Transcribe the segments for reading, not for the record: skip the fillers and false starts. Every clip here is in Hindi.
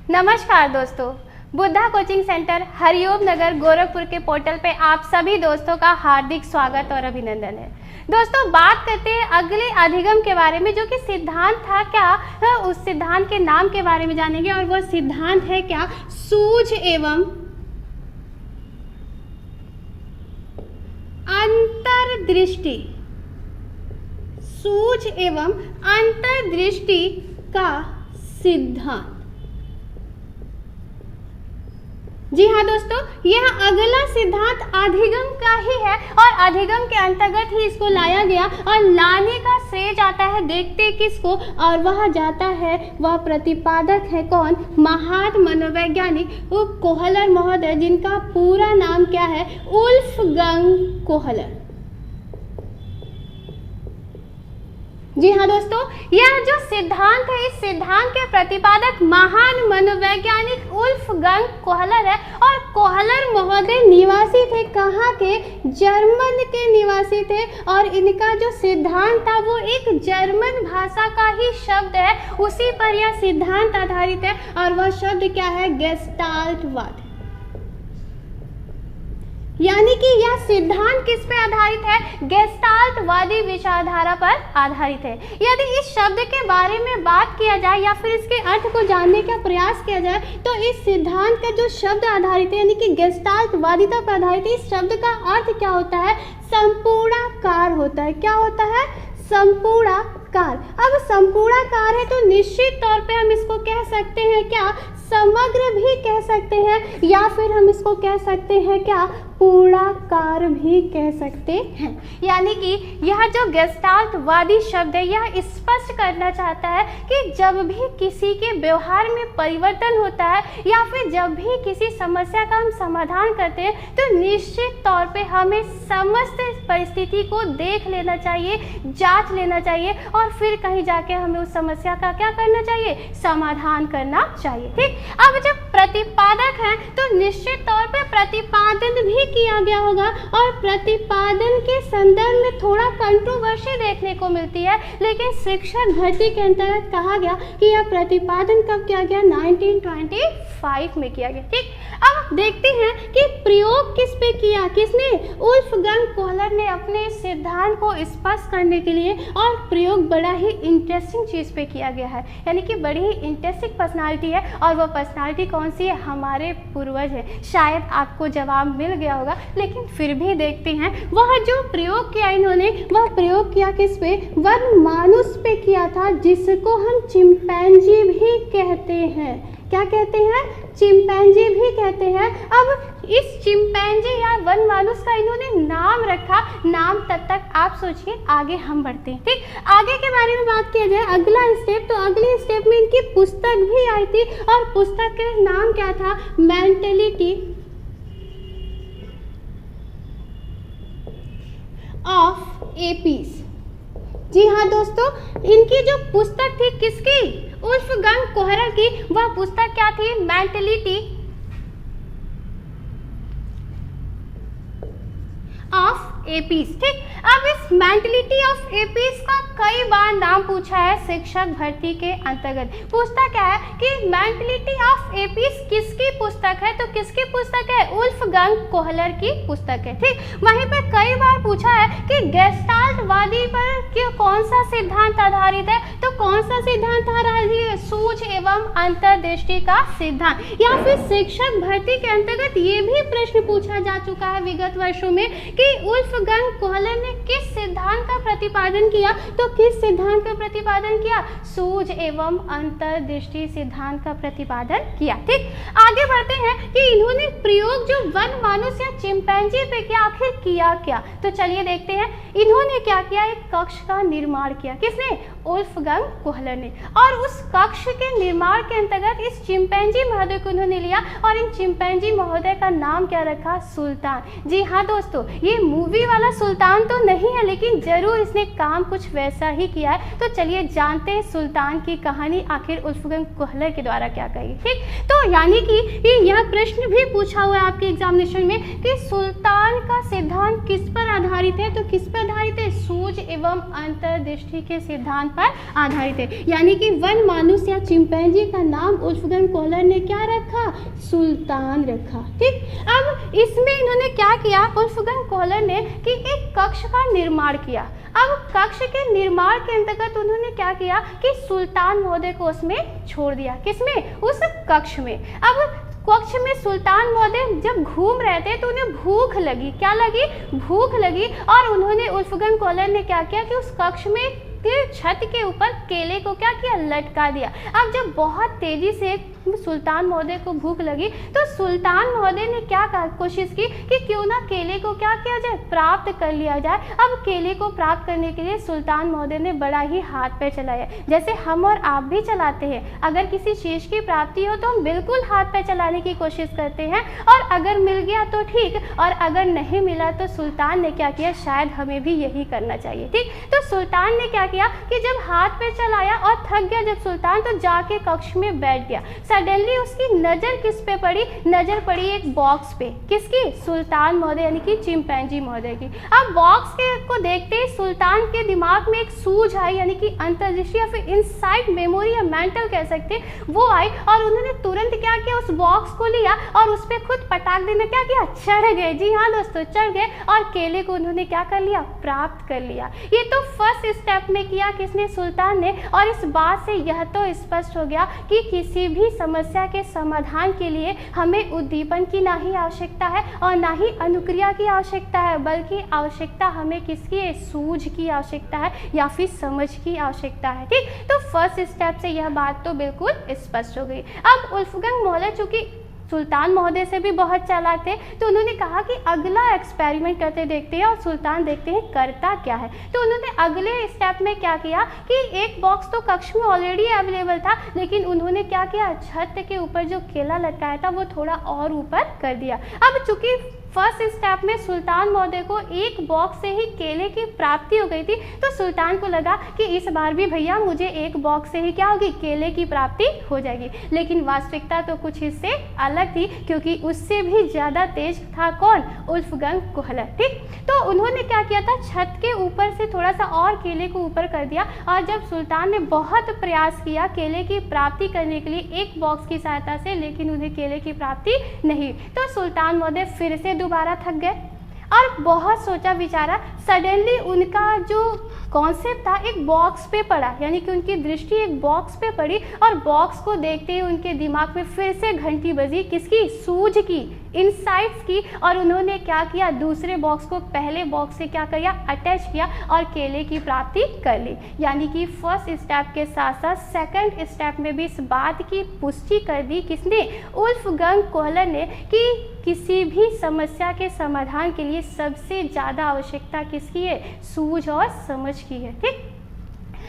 नमस्कार दोस्तों, बुद्धा कोचिंग सेंटर हरिओम नगर गोरखपुर के पोर्टल पे आप सभी दोस्तों का हार्दिक स्वागत और अभिनंदन है। दोस्तों, बात करते हैं अगले अधिगम के बारे में, जो कि सिद्धांत था क्या, उस सिद्धांत के नाम के बारे में जानेंगे। और वो सिद्धांत है क्या, सूझ एवं अंतर्दृष्टि। सूझ एवं अंतर्दृष्टि का सिद्धांत। जी हाँ दोस्तों, यह अगला सिद्धांत अधिगम का ही है और अधिगम के अंतर्गत ही इसको लाया गया। और लाने का श्रेय जाता है, देखते किसको, और वह जाता है, वह प्रतिपादक है कौन, महान मनोवैज्ञानिक कोहलर महोदय, जिनका पूरा नाम क्या है, वुल्फगंग कोहलर। जी हाँ दोस्तों, यह जो सिद्धांत है, इस सिद्धांत के प्रतिपादक महान मनोवैज्ञानिक वुल्फगंग कोहलर है। और कोहलर महोदय निवासी थे कहाँ के, जर्मन के निवासी थे। और इनका जो सिद्धांत था वो एक जर्मन भाषा का ही शब्द है, उसी पर यह सिद्धांत आधारित है। और वह शब्द क्या है, गेस्टाल्टवाद। यानी कि यह सिद्धांत किस पे आधारित है, गेस्टाल्टवादी विचारधारा पर आधारित है। यदि इस शब्द के बारे में बात किया जाए या फिर इसके अर्थ को जानने का प्रयास किया जाए, तो इस सिद्धांत का जो शब्द आधारित है, यानी कि गेस्टाल्टवादिता पर आधारित है, इस शब्द का अर्थ क्या होता है, संपूर्णाकार होता है। क्या होता है, संपूर्णाकार। अब संपूर्णाकार है तो निश्चित तौर पे हम इसको कह सकते हैं क्या, समग्र भी कह सकते हैं, या फिर हम इसको कह सकते हैं क्या, पूर्णाकार भी कह सकते हैं। यानी कि यह जो गेस्टाल्टवादी शब्द है, यह स्पष्ट करना चाहता है कि जब भी किसी के व्यवहार में परिवर्तन होता है या फिर जब भी किसी समस्या का हम समाधान करते हैं, तो निश्चित तौर पे हमें समस्त परिस्थिति को देख लेना चाहिए, जांच लेना चाहिए, और फिर कहीं जाके हमें उस समस्या का क्या करना चाहिए, समाधान करना चाहिए। ठीक। अब जब प्रतिपादक है तो निश्चित तौर पे प्रतिपादन भी किया गया होगा। और प्रतिपादन के संदर्भ में थोड़ा कंट्रोवर्सी देखने को मिलती है, लेकिन शिक्षक भर्ती के अंतर्गत कहा गया कि यह प्रतिपादन कब किया गया, 1925 में किया गया। ठीक। अब देखते हैं कि प्रयोग किस पे किया, किसने, वुल्फगंग कोहलर ने अपने सिद्धांत को स्पष्ट करने के लिए। और प्रयोग बड़ा ही इंटरेस्टिंग चीज़ पे किया गया है, यानी कि बड़ी ही इंटरेस्टिंग पर्सनालिटी है। और वो पर्सनालिटी कौन सी है, हमारे पूर्वज है। शायद आपको जवाब मिल गया होगा, लेकिन फिर भी देखते हैं। वह जो प्रयोग किया इन्होंने, वह प्रयोग किया किस पे, वनमानुष पे किया था, जिसको हम चिंपैंजी भी कहते हैं। क्या कहते हैं, चिंपैंजी भी कहते हैं। अब इस चिंपैंजी या वनमानुष का इन्होंने नाम रखा, नाम तब तक आप सोचिए, आगे हम बढ़ते हैं। ठीक। आगे के बारे में बात किया जाए, अगला स्टेप, तो अगले स्टेप में इनकी पुस्तक भी आई थी। और पुस्तक का नाम क्या था, मेंटलिटी ऑफ एपीस। जी हाँ दोस्तों, इनकी जो पुस्तक थी किसकी, वुल्फगंग कोहलर की, वह पुस्तक क्या थी, मेंटलिटी ऑफ एपीस। ठीक। अब इस मेंटलिटी ऑफ एपीस का कई बार नाम पूछा है शिक्षक भर्ती के अंतर्गत। पूछता क्या है कि मेंटलिटी ऑफ एपीस किसकी पुस्तक है, तो किसकी पुस्तक है, वुल्फगंग कोहलर की पुस्तक है। ठीक। वहीं पे कई बार पूछा है कि गेस्टाल्टवादी पर कौन सा सिद्धांत आधारित है, तो कौन सा सिद्धांत आधारित है, सूझ एवं अंतर्दृष्टि का सिद्धांत। या फिर शिक्षक भर्ती के अंतर्गत ये भी प्रश्न पूछा जा चुका है विगत वर्षों में कि वुल्फगंग कोहलर ने किस सिद्धांत का प्रतिपादन किया, तो किस सिद्धांत का प्रतिपादन किया, सूझ एवं अंतर्दृष्टि सिद्धांत का प्रतिपादन किया। ठीक। आगे बढ़ते हैं कि इन्होंने प्रयोग जो वनमानुष या चिंपैंजी पे किया, आखिर किया क्या, तो चलिए देखते हैं। इन्होंने क्या किया, एक कक्ष का निर्माण किया। किसने, वुल्फगंग कोहलर ने। और उस कक्ष के निर्माण के अंतर्गत इस चिंपैंजी महोदय को उन्होंने लिया और इन चिंपैंजी महोदय का नाम क्या रखा, सुल्तान। जी हाँ दोस्तों, ये मूवी वाला सुल्तान तो नहीं है, लेकिन जरूर इसने काम कुछ वैसा ही किया है। तो चलिए जानते हैं सुल्तान की कहानी आखिर उल्फगन कोहलर के द्वारा क्या कही। ठीक, तो यानी कि यह प्रश्न भी पूछा हुआ है आपके एग्जामिनेशन में कि सुल्तान का सिद्धांत किस पर आधारित है, तो किस पर आधारित है, सूझ एवं अंतर्दृष्टि के सिद्धांत पर आधारित है। यानी कि वन मानुस या चिंपैंजी का नाम उल्फगन कोहलर ने क्या रखा, सुल्तान रखा। ठीक, अब इसमें इन्होंने क्या किया, उल्फगन कोहलर ने कि एक कक्ष का निर्माण किया। अब कक्ष के निर्माण के अंतर्गत उन्होंने क्या किया कि सुल्तान महोदय को उसमें छोड़ दिया, किसमें, उस कक्ष में। अब कक्ष में सुल्तान महोदय जब घूम रहे थे तो उन्हें भूख लगी, क्या लगी, भूख लगी, और उन्होंने उल्फगन कोहलर ने क्या किया कि उस कक्ष में छत के ऊपर केले को क्या किया, लटका दिया। अब जब बहुत तेजी से सुल्तान महोदय को भूख लगी तो सुल्तान महोदय ने क्या कोशिश की कि क्यों ना केले को क्या किया जाए, प्राप्त कर लिया जाए। अब केले को प्राप्त करने के लिए सुल्तान महोदय ने बड़ा ही हाथ पैर चलाया, जैसे हम और आप भी चलाते हैं। अगर किसी चीज़ की प्राप्ति हो तो हम बिल्कुल हाथ पैर चलाने की कोशिश करते हैं, और अगर मिल गया तो ठीक, और अगर नहीं मिला तो सुल्तान ने क्या किया, शायद हमें भी यही करना चाहिए। ठीक, तो सुल्तान ने क्या किया कि जब हाथ पैर चलाया और थक गया जब सुल्तान, तो जाके कक्ष में बैठ गया। सडनली उसकी नज़र किस पे पड़ी, नज़र पड़ी एक बॉक्स पे, किसकी, सुल्तान महोदय यानी कि चिंपैंजी महोदय की। अब बॉक्स को देखते ही सुल्तान के दिमाग में एक सूझ आई, यानी कि अंतर्दृष्टि या फिर इनसाइट मेमोरी या मेंटल कह सकते हैं, वो आई, और उन्होंने तुरंत क्या किया, उस बॉक्स को लिया और उस पर खुद पटाख देना क्या किया, चढ़ गए। जी हाँ दोस्तों, चढ़ गए और केले को उन्होंने क्या कर लिया, प्राप्त कर लिया। ये तो फर्स्ट स्टेप में किया किसने, सुल्तान ने। और इस बात से यह तो स्पष्ट हो गया कि किसी भी समस्या के समाधान के लिए हमें उद्दीपन की ना ही आवश्यकता है और ना ही अनुक्रिया की आवश्यकता है, बल्कि आवश्यकता हमें किसकी है, सूझ की आवश्यकता है या फिर समझ की आवश्यकता है। ठीक, तो फर्स्ट स्टेप से यह बात तो बिल्कुल स्पष्ट हो गई। अब उल्फगन कोहलर चूंकि सुल्तान महोदय से भी बहुत चालाक थे, तो उन्होंने कहा कि अगला एक्सपेरिमेंट करते देखते हैं और सुल्तान देखते हैं करता क्या है। तो उन्होंने अगले स्टेप में क्या किया कि एक बॉक्स तो कक्ष में ऑलरेडी अवेलेबल था, लेकिन उन्होंने क्या किया, छत के ऊपर जो केला लटकाया था वो थोड़ा और ऊपर कर दिया। अब चूंकि फर्स्ट स्टेप में सुल्तान महोदय को एक बॉक्स से ही केले की प्राप्ति हो गई थी, तो सुल्तान को लगा कि इस बार भी भैया मुझे एक बॉक्स से ही क्या होगी, केले की प्राप्ति हो जाएगी। लेकिन वास्तविकता तो कुछ इससे अलग थी, क्योंकि उससे भी ज़्यादा तेज था कौन, उल्फगन कोहलर। ठीक, तो उन्होंने क्या किया था, छत के ऊपर से थोड़ा सा और केले को ऊपर कर दिया, और जब सुल्तान ने बहुत प्रयास किया केले की प्राप्ति करने के लिए एक बॉक्स की सहायता से, लेकिन उन्हें केले की प्राप्ति नहीं, तो सुल्तान महोदय फिर से दोबारा थक गए और बहुत सोचा विचारा। सडनली उनका जो कॉन्सेप्ट था एक बॉक्स पे पड़ा, यानी कि उनकी दृष्टि एक बॉक्स पे पड़ी, और बॉक्स को देखते ही उनके दिमाग में फिर से घंटी बजी, किसकी, सूझ की, इनसाइट्स की। और उन्होंने क्या किया, दूसरे बॉक्स को पहले बॉक्स से क्या किया, अटैच किया और केले की प्राप्ति कर ली। यानी कि फर्स्ट स्टेप के साथ साथ सेकंड स्टेप में भी इस बात की पुष्टि कर दी किसने, उल्फगन कोहलर ने, कि किसी भी समस्या के समाधान के लिए सबसे ज़्यादा आवश्यकता किसकी है, सूझ और समझ की है। ठीक,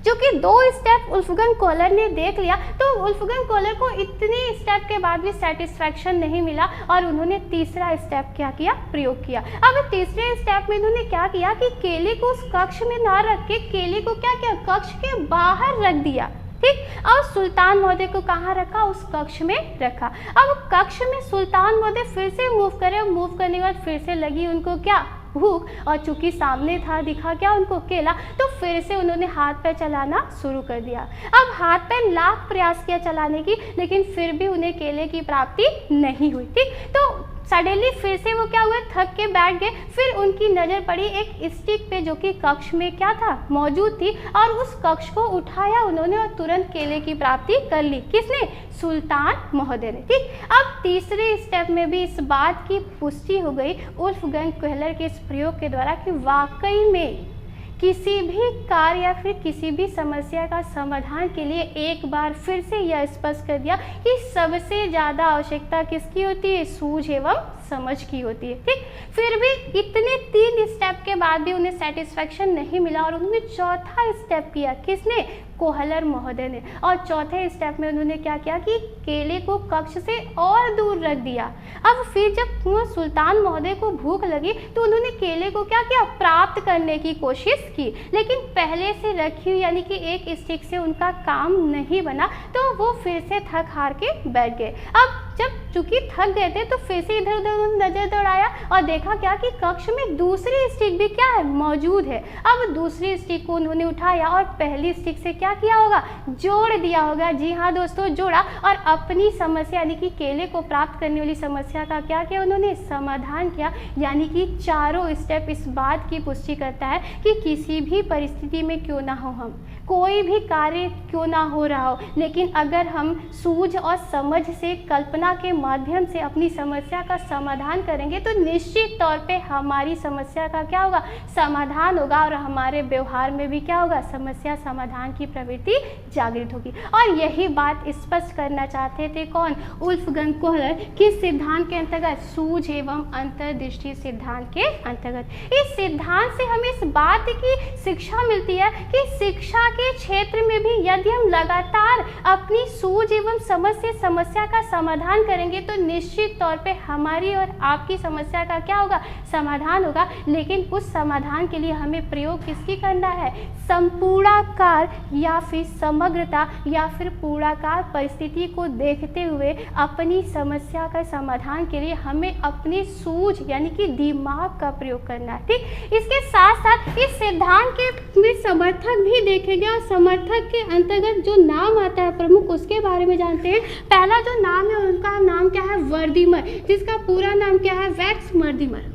क्योंकि दो स्टेप उल्फगन कोहलर ने देख लिया, तो उल्फगन कोहलर को इतने स्टेप के बाद भी सेटिस्फैक्शन नहीं मिला, और उन्होंने तीसरा स्टेप क्या किया, प्रयोग किया। अब तीसरे स्टेप में उन्होंने क्या किया कि केले को उस कक्ष में ना रख के केले को क्या किया, कक्ष के बाहर रख दिया। ठीक, और सुल्तान महोदय को कहाँ रखा, उस कक्ष में रखा। अब कक्ष में सुल्तान महोदय फिर से मूव करे, मूव करने के बाद फिर से लगी उनको क्या, भूख, और चूंकि सामने था दिखा क्या उनको, केला, तो फिर से उन्होंने हाथ पैर चलाना शुरू कर दिया। अब हाथ पैर लाख प्रयास किया चलाने की, लेकिन फिर भी उन्हें केले की प्राप्ति नहीं हुई। ठीक, तो सडनली फिर से वो क्या हुए, थक के बैठ गए। फिर उनकी नज़र पड़ी एक स्टिक पे जो कि कक्ष में क्या था, मौजूद थी, और उस कक्ष को उठाया उन्होंने और तुरंत केले की प्राप्ति कर ली। किसने, सुल्तान महोदय ने। ठीक, अब तीसरे स्टेप में भी इस बात की पुष्टि हो गई उल्फगन कोहलर के इस प्रयोग के द्वारा कि वाकई में किसी भी कार्य या फिर किसी भी समस्या का समाधान के लिए एक बार फिर से यह स्पष्ट कर दिया कि सबसे ज़्यादा आवश्यकता किसकी होती है, सूझ एवं समझ की होती है। ठीक, फिर भी इतने 3 स्टेप के बाद भी उन्हें सेटिस्फेक्शन नहीं मिला और उन्होंने चौथा स्टेप किया। किसने? कोहलर महोदय ने। और चौथे स्टेप में उन्होंने क्या किया कि केले को कक्ष से और दूर रख दिया। अब फिर जब सुल्तान महोदय को भूख लगी तो उन्होंने केले को क्या किया? प्राप्त करने की कोशिश की, लेकिन पहले से रखी हुई यानी कि एक स्टिक से उनका काम नहीं बना, तो वो फिर से थक हार के बैठ गए। अब जब चूंकि थक गए थे तो फिर से इधर उधर नजर दौड़ाया और देखा क्या कि कक्ष में दूसरी स्टिक भी क्या है? मौजूद है। अब दूसरी स्टिक को उन्होंने उठाया और पहली स्टिक से क्या किया होगा? जोड़ दिया होगा। जी हाँ दोस्तों, जोड़ा और अपनी समस्या यानी कि केले को प्राप्त करने वाली समस्या का क्या किया? उन्होंने समाधान किया। यानी कि चारों स्टेप इस बात की पुष्टि करता है कि किसी भी परिस्थिति में क्यों ना हो, हम कोई भी कार्य क्यों ना हो रहा हो, लेकिन अगर हम सूझ और समझ से, कल्पना के माध्यम से अपनी समस्या का समाधान करेंगे तो निश्चित तौर पे हमारी समस्या का क्या होगा? समाधान होगा और हमारे व्यवहार में भी क्या होगा? समस्या समाधान की प्रवृत्ति जागृत होगी। और यही बात स्पष्ट करना चाहते थे कौन? वुल्फगंग कोहलर। किस सिद्धांत के अंतर्गत? सूझ एवं अंतर्दृष्टि सिद्धांत के अंतर्गत। इस सिद्धांत से हमें इस बात की शिक्षा मिलती है कि शिक्षा के क्षेत्र में भी यदि हम लगातार अपनी सूझ एवं समझ से समस्या का समाधान करेंगे तो निश्चित तौर पे हमारी और आपकी समस्या का क्या होगा? समाधान होगा। लेकिन उस समाधान के लिए हमें प्रयोग किसकी करना है? संपूर्णाकार या फिर समग्रता या फिर पूर्णाकार परिस्थिति को देखते हुए अपनी समस्या का समाधान के लिए हमें अपनी सूझ यानी कि दिमाग का प्रयोग करना है। ठीक, इसके साथ साथ इस सिद्धांत के में समर्थक भी देखेंगे और समर्थक के अंतर्गत जो नाम आता है प्रमुख, उसके बारे में जानते हैं। पहला जो नाम है उनका नाम क्या है? वर्दीमर, जिसका पूरा नाम क्या है? वैक्स मर्दिमर।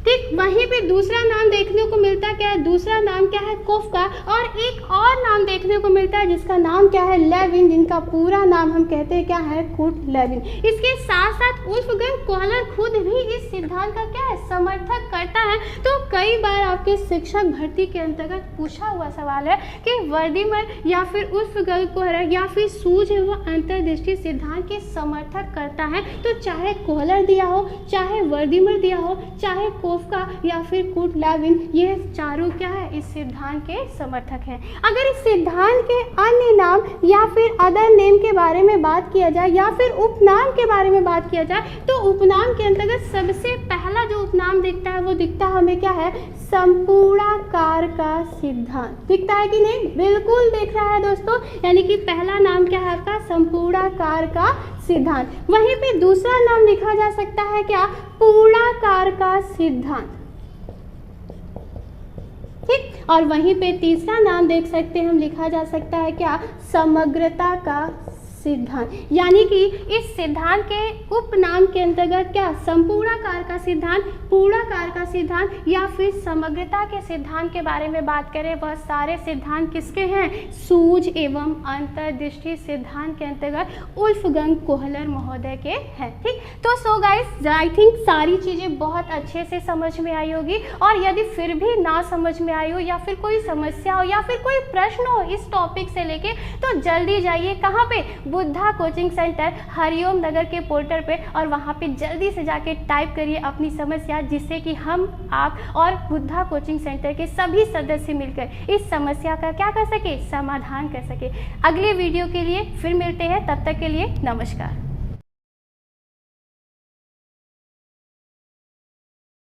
ठीक, वहीं पे दूसरा नाम देखने को मिलता क्या है? दूसरा नाम क्या है? कोफ्का। और एक और नाम देखने को मिलता है जिसका नाम क्या है? लेविन, जिनका पूरा नाम हम कहते हैं क्या है? Kurt Lewin. इसके साथ साथ वुल्फगंग कोहलर खुद भी इस सिद्धांत का क्या है? समर्थक करता है। तो कई बार आपके शिक्षक भर्ती के अंतर्गत पूछा हुआ सवाल है कि वर्दीमर या फिर वुल्फगंग कोहलर या फिर सूझ एवं अंतर्दृष्टि सिद्धांत के समर्थक करता है, तो चाहे कोहलर दिया हो, चाहे वर्दीमर दिया हो, चाहे का या फिर कुर्ट लेविन, ये चारों क्या है? इस सिद्धांत के समर्थक हैं। अगर इस सिद्धांत के अन्य नाम या फिर अदर नेम के बारे में बात किया जाए या फिर उपनाम के बारे में बात किया जाए तो उपनाम के अंतर्गत सबसे पहला जो उपनाम दिखता है वो दिखता हमें क्या है? संपूर्णाकार का सिद्धांत। दिखता है कि नहीं? बिल्कुल दिख रहा है दोस्तों। यानी कि पहला नाम क्या है आपका? संपूर्णाकार का सिद्धांत। वहीं पे दूसरा नाम लिखा जा सकता है क्या? पूर्णाकार का सिद्धांत। ठीक, और वहीं पे तीसरा नाम देख सकते हैं हम, लिखा जा सकता है क्या? समग्रता का सिद्धांत। यानी कि इस सिद्धांत के उपनाम के अंतर्गत क्या? संपूर्णाकार का सिद्धांत, पूर्णाकार का सिद्धांत या फिर समग्रता के सिद्धांत के बारे में बात करें, वह सारे सिद्धांत किसके हैं? सूझ एवं अंतर्दृष्टि सिद्धांत के अंतर्गत वुल्फगंग कोहलर महोदय के हैं। ठीक, तो सो गाइस, आई थिंक सारी चीजें बहुत अच्छे से समझ में आई होगी। और यदि फिर भी ना समझ में आई हो या फिर कोई समस्या हो या फिर कोई प्रश्न हो इस टॉपिक से लेके, तो जल्दी जाइए कहाँ पे? बुद्धा कोचिंग सेंटर हरिओम नगर के पोर्टल पे, और वहाँ पे जल्दी से जाके टाइप करिए अपनी समस्या, जिससे कि हम, आप और बुद्धा कोचिंग सेंटर के सभी सदस्य मिलकर इस समस्या का क्या कर सके? समाधान कर सके। अगले वीडियो के लिए फिर मिलते हैं, तब तक के लिए नमस्कार।